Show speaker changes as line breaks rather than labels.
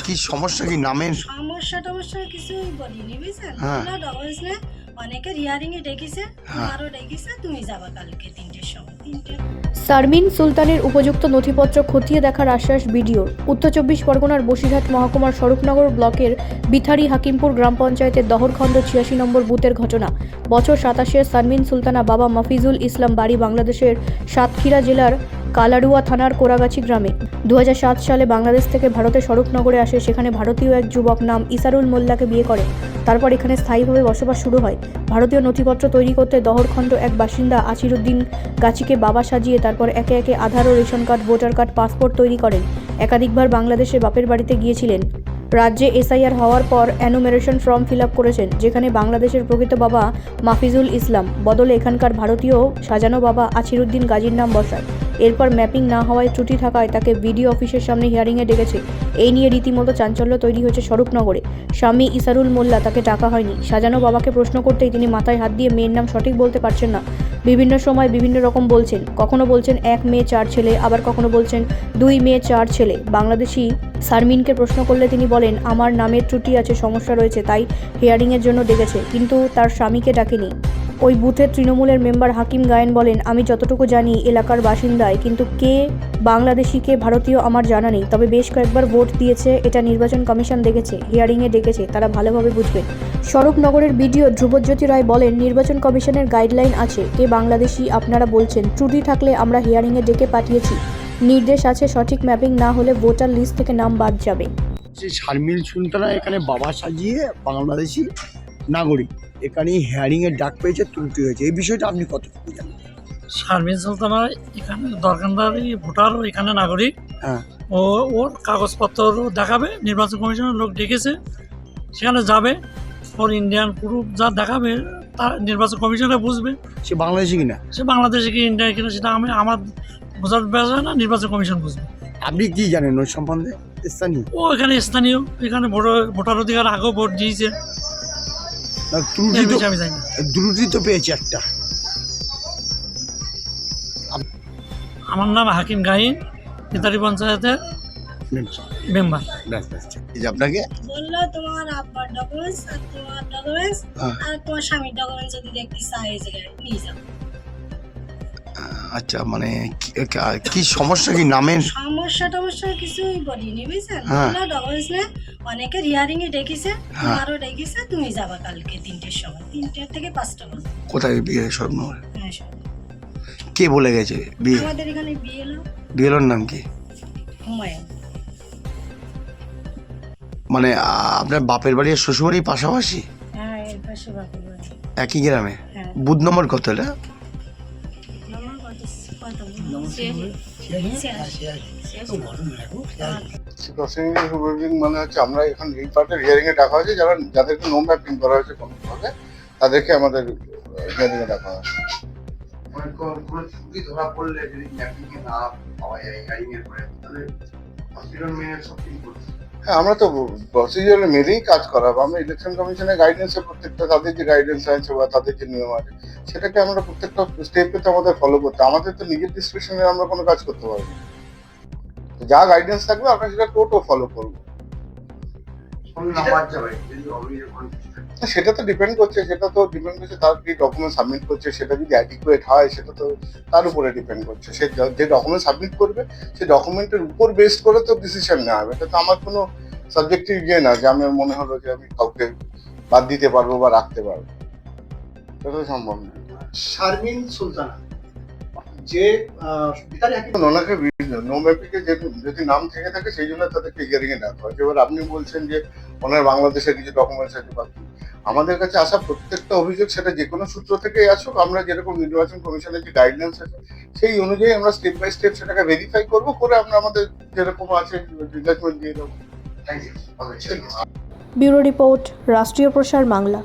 কি সমস্যা, কি নামের
সমস্যা কিছুই বলিনি বুঝছেন।
হ্যাঁ।
বললো ডকুমেন্টস নে অনেকের হিয়ারিং এ ডেকেছে,
হ্যাঁ।
তোমারও ডেকেছে, তুমি যাবা কালকে 3টের সময়। 3টে
শারমিন সুলতানের উপযুক্ত নথিপত্র খতিয়ে দেখার আশ্বাস বিডিওর। উত্তর 24 পরগনার বসিরহাট মহকুমার স্বরূপনগর ব্লকের বিথারি হাকিমপুর গ্রাম পঞ্চায়েতের দহরখণ্ড 86 নম্বর বুথের ঘটনা। বছর 27-এর শারমিন সুলতানা বাবা মাফিজুল ইসলাম, বাড়ি বাংলাদেশের সাতক্ষীরা জেলার কালারুয়া থানার কোরাগাছি গ্রামে। 2007 সালে বাংলাদেশ থেকে ভারতের স্বরূপনগরে আসে। সেখানে ভারতীয় এক যুবক নাম ইসারুল মোল্লাকে বিয়ে করে। তারপর এখানে স্থায়ীভাবে বসবাস শুরু হয়। ভারতীয় নথিপত্র তৈরি করতে দহরখণ্ড এক বাসিন্দা আসিরুদ্দিন গাছিকে বাবা সাজিয়ে তারপর একে একে আধার ও ration card, voter card, passport তৈরি করেন। একাধিকবার বাংলাদেশে বাপের বাড়িতে গিয়েছিলেন। রাজ্যে এসআইআর হওয়ার পর অ্যানুমেরেশন ফর্ম ফিল আপ করেছেন, যেখানে বাংলাদেশের প্রকৃত বাবা মাফিজুল ইসলাম বদলে এখানকার ভারতীয় সাজানো বাবা আসিরুদ্দিন গাজীর নাম বসায়। এরপর ম্যাপিং না হওয়ায় ত্রুটি থাকায় তাকে বিডিও অফিসের সামনে হিয়ারিংয়ে ডেকেছে। এই নিয়ে রীতিমতো চাঞ্চল্য তৈরি হয়েছে স্বরূপনগরে। স্বামী ইসারুল মোল্লা তাকে টাকা হয়নি। সাজানো বাবাকে প্রশ্ন করতেই তিনি মাথায় হাত দিয়ে মেয়ের নাম সঠিক বলতে পারছেন না। বিভিন্ন সময় বিভিন্ন রকম বলছেন। কখনো বলছেন 1 মেয়ে 4 ছেলে, আবার কখনো বলছেন 2 মেয়ে 4 ছেলে। বাংলাদেশি শারমিনকে প্রশ্ন করলে তিনি বলেন, আমার নামের ত্রুটি আছে, সমস্যা রয়েছে, তাই হিয়ারিংয়ের জন্য ডেকেছে, কিন্তু তার স্বামীকে ডাকেনি। ওই বুথের তৃণমূলের মেম্বার হাকিম গায়েন বলেন, আমি যতটুকু জানি এলাকার বাসিন্দায়, কিন্তু কে বাংলাদেশি কে ভারতীয় আমার জানা নেই। তবে বেশ কয়েকবার ভোট দিয়েছে, এটা নির্বাচন কমিশন দেখেছে, হিয়ারিংয়ে ডেকেছে, তারা ভালোভাবে বুঝবেন। স্বরূপনগরের বিডিও ধ্রুবজ্যোতি রায় বলেন, নির্বাচন কমিশনের গাইডলাইন আছে, কে বাংলাদেশি আপনারা বলছেন, ত্রুটি থাকলে আমরা হিয়ারিংয়ে ডেকে পাঠিয়েছি। নির্দেশ আছে, সঠিক ম্যাপিং না হলে ভোটার লিস্ট থেকে নাম বাদ যাবে।
শারমিন সুলতানা এখানে বাবা সাজিয়ে বাংলাদেশি নাগরিক এখানে হিয়ারিংয়ের ডাক পেয়েছে, ত্রুটি হয়েছে, এই বিষয়টা আপনি কতটুকু জানেন?
শারমিন সুলতানা এখানে দরকারদারি ভোটার, এখানে নাগরিক।
হ্যাঁ।
ওর কাগজপত্র দেখাবে, নির্বাচন কমিশনের লোক ডেকেছে, সেখানে যাবে, ওর ইন্ডিয়ান প্রুফ যা দেখাবে তার নির্বাচন কমিশনে বুঝবে
সে বাংলাদেশি কিনা।
সে বাংলাদেশে কি ইন্ডিয়া কিনা সেটা আমার বোঝার ব্যাপার না, নির্বাচন কমিশন বুঝবে।
আপনি কি জানেন ওই সম্বন্ধে? স্থানীয়
ও এখানে স্থানীয়, এখানে ভোটার অধিকার আগেও ভোট দিয়েছে।
ত্রুটি
এর
তো,
বেশি আমি জানি না।
ত্রুটি তো পেয়েছে একটা।
আমার নাম হাকিম গাহিন, বিতারি পঞ্চায়েতের মেম্বার।
আপনাকে
বললো তোমার আব্বার ডকুমেন্টস আর তোমার ডকুমেন্টস আর তোমার স্বামীর ডকুমেন্টস যদি দেখতে চাই এই জায়গায় নিয়ে যাও।
আচ্ছা, মানে কি সমস্যা, কি নামের
সমস্যা কিছুই বলিনি বুঝছেন।
হ্যাঁ।
বললো ডকুমেন্টস নে অনেকের হিয়ারিং এ ডেকেছে,
হ্যাঁ।
তোমারও ডেকেছে, তুমি যাবা কালকে 3টের সময়। 3টে থেকে 5টা বাজে।
কোথায় বিয়ে? স্বর্ণনগর।
হ্যাঁ, সব।
কে বলে গেছে বিয়ে?
আমাদের এখানে বিয়েলো
বিয়েলোর নাম কি?
হুমায়ুন।
মানে আপনার বাপের বাড়ি আর শ্বশুর বাড়ি পাশাপাশি
হ্যাঁ, এর পাশে বাপের বাড়ি।
একই গ্রামে?
হ্যাঁ।
বুথ নম্বর কত এটা?
আমার কত
মানে হচ্ছে আমরা এখন এই পার্টের হিয়ারিং এ ডাকা হয়েছে, যাদেরকে নো ম্যাপিং করা হয়েছে কোনোভাবে, তাদেরকে আমাদের হিয়ারিং এ ডাকা হয়েছে।
ধরা পড়লে যদি ম্যাপিং না পাওয়া যায় হিয়ারিং এর পরে, তাহলে হসপিটাল মেনে সব কিছু করছে।
হ্যাঁ, আমরা তো প্রসিডিওর মেনেই কাজ করাবো। আমরা ইলেকশন কমিশনের গাইডেন্সে প্রত্যেকটা, তাদের যে গাইডেন্স আছে বা তাদের যে নিয়ম আছে, সেটাকে আমরা প্রত্যেকটা স্টেপে তো আমাদের ফলো করতে, আমাদের তো নিজের ডিসক্রিপশনে আমরা কোনো কাজ করতে পারবো না। যা গাইডেন্স থাকবে আমরা সেটা টোটো ফলো করবো। সেটা তো ডিপেন্ড করছে, তার কি ডকুমেন্ট সাবমিট করছে, সেটা যদি অ্যাডিকুয়েট হয় সেটা তো তার উপরে ডিপেন্ড করছে। সে যে ডকুমেন্ট সাবমিট করবে সেই ডকুমেন্টের উপর বেস করে তো ডিসিশন নেওয়া হবে। এটা তো আমার কোনো সাবজেক্টিভ ইয়ে না যে আমার মনে হলো যে আমি কাউকে বাদ দিতে পারবো বা রাখতে পারবো, এটা তো সম্ভব না।
শারমিন সুলতানা যে
ওনাকে নো ম্যাপিংয়ে যদি নাম থেকে থাকে সেই জন্য তাদেরকে হিয়ারিং এ ডাকা হয়। এবার আপনি বলছেন যে ওনার বাংলাদেশের কিছু ডকুমেন্টস আছে বাকি, আমাদের কাছে আসা প্রত্যেকটা অভিযোগ সেটা যে কোনো সূত্র থেকেই আসুক, আমরা যেরকম নির্বাচন কমিশনের যে গাইডলাইন্স আছে সেই অনুযায়ী আমরা স্টেপ বাই স্টেপ সেটাকে ভেরিফাই করবো, করে আমরা আমাদের যেরকম আছে জাজমেন্ট দিয়ে দেবো।
ব্যুরো রিপোর্ট, রাষ্ট্রীয় প্রসার বাংলা।